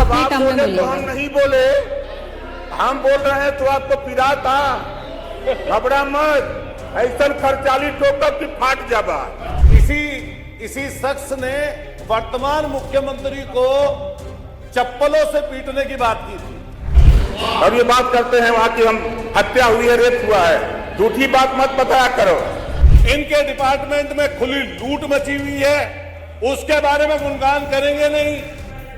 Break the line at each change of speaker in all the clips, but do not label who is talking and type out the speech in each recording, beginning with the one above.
अपनी टर्म में
बोले तो हम
बोलिएगा।
नहीं बोले, हम बोल रहे हैं तो आपको पिरा था। घबरा मत, ऐसा खर्चाली ठोकर की फाट जाबा।
इसी शख्स ने वर्तमान मुख्यमंत्री को चप्पलों से पीटने की बात की थी।
अब ये बात करते हैं वहां की हम हत्या हुई है, रेप हुआ है, झूठी बात मत बताया करो।
इनके डिपार्टमेंट में खुली लूट मची हुई है, उसके बारे में गुणगान करेंगे नहीं।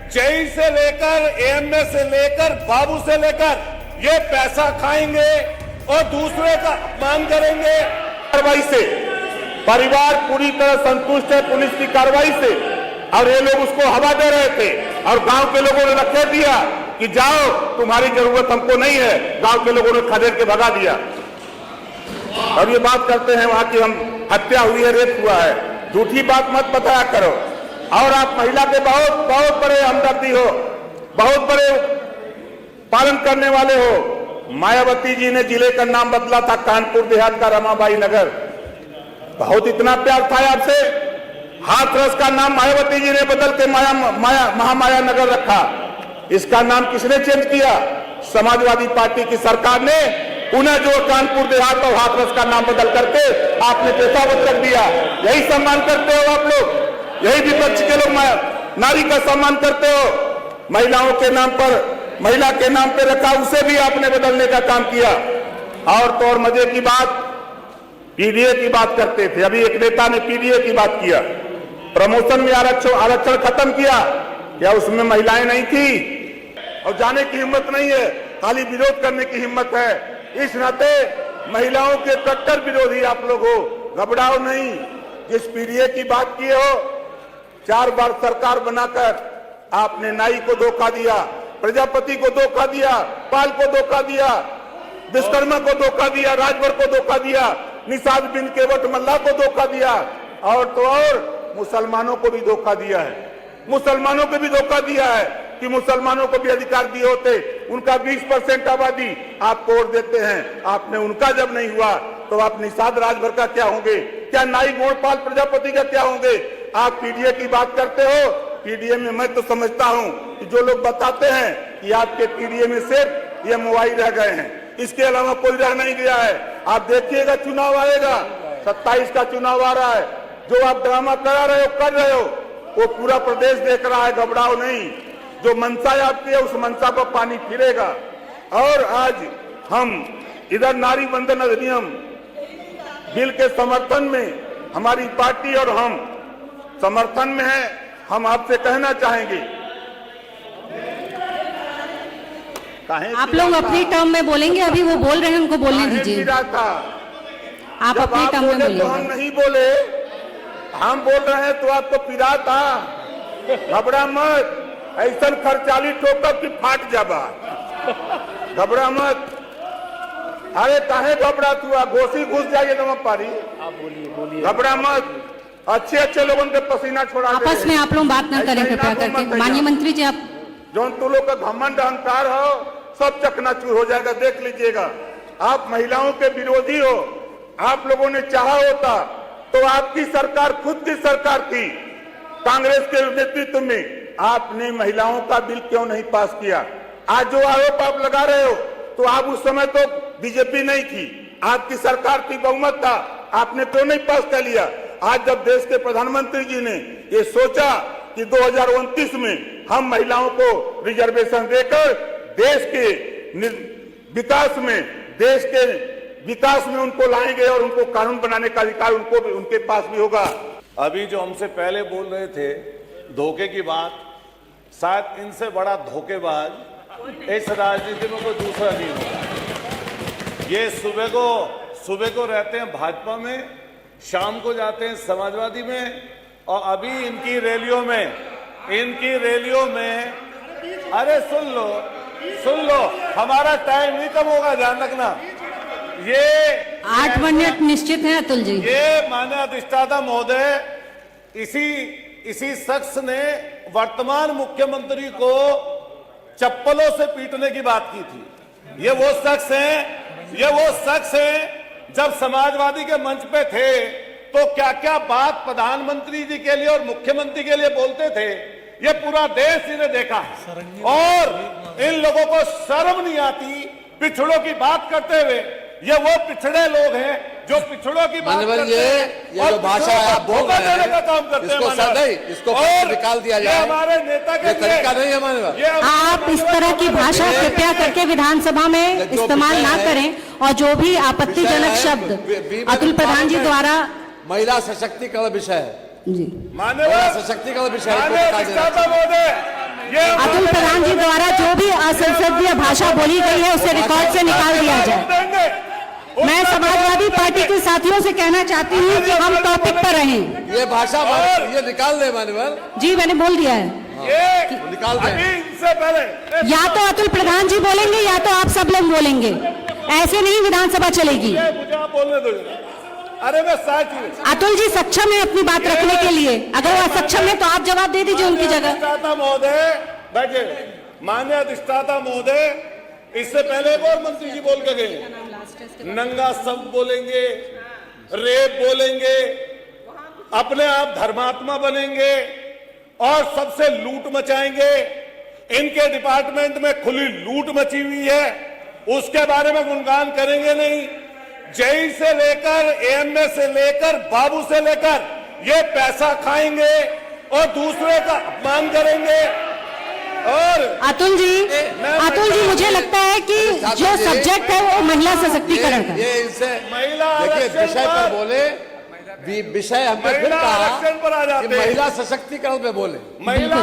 जेई से लेकर एएमए से लेकर बाबू से लेकर ये पैसा खाएंगे और दूसरे का अपमान करेंगे।
कार्रवाई से परिवार पूरी तरह संतुष्ट है पुलिस की कार्रवाई से, और ये लोग उसको हवा दे रहे थे और गांव के लोगों ने रखे दिया कि जाओ, तुम्हारी जरूरत हमको नहीं है। गांव के लोगों ने खदेड़ के भगा दिया। अब ये बात करते हैं वहां की हम हत्या हुई है, रेप हुआ है, झूठी बात मत बताया करो। और आप महिला के बहुत बहुत बड़े हमदर्दी हो, बहुत बड़े पालन करने वाले हो। मायावती जी ने जिले का नाम बदला था कानपुर देहात का रमाबाई नगर, बहुत इतना प्यार था आपसे। हाथरस का नाम मायावती जी ने बदल के महामाया नगर रखा। इसका नाम किसने चेंज किया? समाजवादी पार्टी की सरकार ने पुनः जो कानपुर देहात और हाथरस का नाम बदल करके आपने पेशावत कर दिया। यही सम्मान करते हो आप लोग, यही विपक्ष के लोग नारी का सम्मान करते हो। महिलाओं के नाम पर, महिला के नाम पे रखा, उसे भी आपने बदलने का काम किया। और तो और मजे की बात, पीडीए की बात करते थे। अभी एक नेता ने पीडीए की बात किया, प्रमोशन में आरक्षण खत्म किया, क्या उसमें महिलाएं नहीं थी? और जाने की हिम्मत नहीं है, खाली विरोध करने की हिम्मत है। इस नाते महिलाओं के कट्टर विरोधी आप लोग हो, घबराओ नहीं। जिस पीडीए की बात की हो, 4 बार सरकार बनाकर आपने नाई को धोखा दिया, प्रजापति को धोखा दिया, पाल को धोखा दिया, विश्वकर्मा को धोखा दिया, राजभर को धोखा दिया, निषाद बिन केवट मल्ला को धोखा दिया, और तो और मुसलमानों को भी धोखा दिया है। मुसलमानों को भी धोखा दिया है कि मुसलमानों को भी अधिकार दिए होते। उनका 20% आबादी आपको वोट देते हैं, आपने उनका जब नहीं हुआ तो आप निषाद राजभर का क्या होंगे? क्या नाई गोड़पाल प्रजापति का क्या होंगे? आप पीडीए की बात करते हो। पीडीए में मैं तो समझता हूं कि जो लोग बताते हैं कि आपके पीडीए में सिर्फ ये मोबाइल रह गए हैं, इसके अलावा कोई रह नहीं गया है। आप देखिएगा, चुनाव आएगा, 27 का चुनाव आ रहा है। जो आप ड्रामा करा रहे हो, कर रहे हो, वो पूरा प्रदेश देख रहा है, घबराओ नहीं। जो मंशा आपकी है, उस मंशा पर पानी फिरेगा। और आज हम इधर नारी वंदन अधिनियम बिल के समर्थन में, हमारी पार्टी और हम समर्थन में है। हम आपसे कहना चाहेंगे,
आप लोग अपनी टर्म में बोलेंगे, अभी वो बोल रहे हैं, उनको बोलने दीजिए। आप अपनी टर्म में
तो
बोलिएगा।
हम नहीं बोले, हम बोल रहे हैं तो आपको पिरा था। घबरा मत, ऐसा खर्चाली ठोकर की फाट जाबा। घबरा मत, अरे काहे घबरा हुआ? घोसी घुस जाइए तुम पारी।
आप बोलिए।
घबरा मत, अच्छे लोगों के पसीना छोड़ा।
आपस में आप लोग बात ना करें कृपया करके। माननीय मंत्री जी, आप
जो तुम लोग का घमंड अहंकार हो, सब चकनाचूर हो जाएगा, देख लीजिएगा। आप महिलाओं के विरोधी हो। आप लोगों ने चाहा होता तो आपकी सरकार, खुद की सरकार थी कांग्रेस के नेतृत्व में, आपने महिलाओं का बिल क्यों नहीं पास किया? आज जो आरोप आप लगा रहे हो, तो आप उस समय तो बीजेपी नहीं थी, आपकी सरकार थी, बहुमत था, आपने क्यों नहीं पास कर लिया? आज जब देश के प्रधानमंत्री जी ने ये सोचा कि 2029 में हम महिलाओं को रिजर्वेशन देकर देश के विकास में, देश के विकास में उनको लाएंगे और उनको कानून बनाने का अधिकार उनको भी, उनके पास भी होगा।
अभी जो हमसे पहले बोल रहे थे धोखे की बात, शायद इनसे बड़ा धोखेबाज इस राजनीति में कोई दूसरा नहीं होगा। ये सुबह को रहते हैं भाजपा में, शाम को जाते हैं समाजवादी में, और अभी इनकी रैलियों में अरे सुन लो, हमारा टाइम नहीं कम होगा, ध्यान रखना। ये
8 मिनट निश्चित है अतुल जी।
ये माननीय अधिष्ठाता महोदय, इसी शख्स ने वर्तमान मुख्यमंत्री को चप्पलों से पीटने की बात की थी। ये वो शख्स हैं जब समाजवादी के मंच पे थे तो क्या क्या बात प्रधानमंत्री जी के लिए और मुख्यमंत्री के लिए बोलते थे। ये पूरा देश इन्हें देखा है और इन लोगों को शर्म नहीं आती पिछड़ों की बात करते हुए। ये वो पिछड़े लोग हैं जो पिछड़ों की बात
मानवर
करते हैं
ये
और
जो भाषा
पिछड़ों
है
को
आप बोल
धोखा
रहे
देने का
हैं,
काम करते हैं
इसको
मानवर।
सदैव इसको
और
निकाल दिया
ये
जाए।
हमारे नेता के
ये
लिए-
तरीका नहीं है मानवर।
ये हमारे
आप इस तरह की भाषा कृपया करके विधानसभा में
जो
इस्तेमाल
विषय
ना
है-
करें, और जो भी आपत्तिजनक शब्द अतुल प्रधान जी द्वारा
महिला सशक्तिकरण विषय है,
जी
माननीय
महिला सशक्तिकरण विषय है,
माननीय
इसको निकाल देना
अधिष्ठाता महोदय, ये
अतुल प्रधान जी द्वारा जो भी असंसदीय भाषा बोली गई है उसे रिकॉर्ड से निकाल दिया जाए।
देंगे।
मैं समाजवादी पार्टी के साथियों से कहना चाहती हूँ कि हम टॉपिक पर रहें।
ये भाषा ये निकाल दे मानवर,
जी मैंने बोल दिया है।
ये
निकाल दें।
अभी इनसे पहले
या तो अतुल प्रधान जी बोलेंगे या तो आप सब लोग बोलेंगे, ऐसे नहीं विधानसभा चलेगी।
मुझे आप बोलने दो। अरे मैं सच
अतुल जी सक्षम है अपनी बात रखने के लिए, अगर वो असक्षम है तो आप जवाब दे दीजिए उनकी जगह।
अधिष्ठाता महोदय बैठे। माननीय अधिष्ठाता महोदय, इससे पहले एक और मंत्री जी बोल के गए, नंगा शब्द बोलेंगे, रेप बोलेंगे, अपने आप धर्मात्मा बनेंगे और सबसे लूट मचाएंगे। इनके डिपार्टमेंट में खुली लूट मची हुई है, उसके बारे में गुणगान करेंगे नहीं। जेई से लेकर एएमए से लेकर बाबू से लेकर ये पैसा खाएंगे और दूसरे का अपमान करेंगे। और
अतुल जी मुझे लगता है कि जो सब्जेक्ट है वो महिला सशक्तिकरण का।
ये इनसे
महिला
देखिए
आरक्षण
विषय पर बोले, विषय हमने फिर
महिला
कहा
आरक्षण पर आ
कि
जाते हैं।
महिला सशक्तिकरण पे बोले,
महिला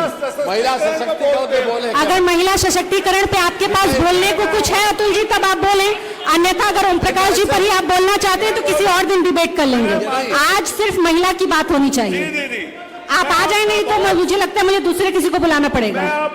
महिला सशक्तिकरण पे बोले।
अगर महिला सशक्तिकरण पे आपके पास बोलने को कुछ है अतुल जी तब आप बोलें, अन्यथा अगर ओम प्रकाश जी पर ही आप बोलना चाहते हैं तो किसी और दिन डिबेट कर लेंगे। आज सिर्फ महिला की बात होनी चाहिए।
जी।
आप आ जाए, नहीं तो मुझे लगता है मुझे दूसरे किसी को बुलाना पड़ेगा।
मैं